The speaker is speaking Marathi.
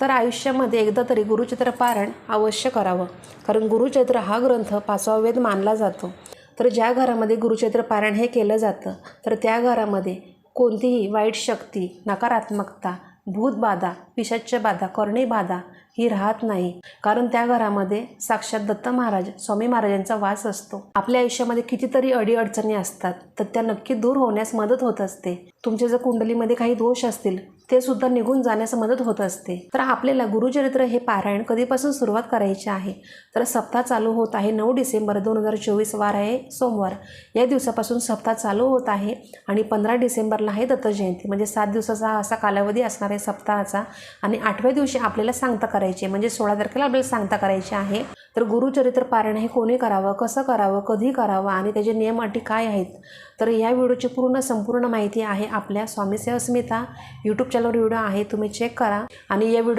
तर आयुष्यामध्ये एकदा तरी गुरुचरित्र पारायण अवश्य करावं, कारण गुरुचरित्र हा ग्रंथ 5वा वेद मानला जातो. तर ज्या घरामध्ये गुरुचरित्र पारायण हे केलं जातं तर त्या घरामध्ये कोणतीही वाईट शक्ती, नकारात्मकता, भूतबाधा, पिशाच्य बाधा, करणी बाधा ही राहत नाही, कारण त्या घरामध्ये साक्षात दत्त महाराज, स्वामी महाराजांचा वास असतो. आपल्या आयुष्यामध्ये कितीतरी अडीअडचणी असतात, तर त्या नक्की दूर होण्यास मदत होत असते. तुमच्या जर कुंडलीमध्ये काही दोष असतील ते सुद्धा निघून जाण्यास मदत होत असते. तर आपल्याला गुरुचरित्र हे पारायण कधीपासून सुरुवात करायची आहे, तर सप्ताह चालू होत आहे 9 डिसेंबर 2024, वार आहे सोमवार. या दिवसापासून सप्ताह चालू होत आहे आणि 15 डिसेंबरला आहे दत्त जयंती. म्हणजे 7 दिवसाचा असा कालावधी असणार आहे सप्ताहाचा. आणि 8व्या दिवशी आपल्याला सांगता करायची, म्हणजे 16 तारखेला आपल्याला सांगता करायची आहे. तर गुरुचरित्र पारायण हे कोणी करावं, कसं करावं, कधी करावं आणि त्याचे नियम अटी काय आहेत, तर या व्हिडिओची संपूर्ण माहिती आहे आपल्या स्वामी सेवा स्मिता यूट्यूब चॅनलवर व्हिडिओ आहे, तुम्ही चेक करा. आणि या व्हिडिओ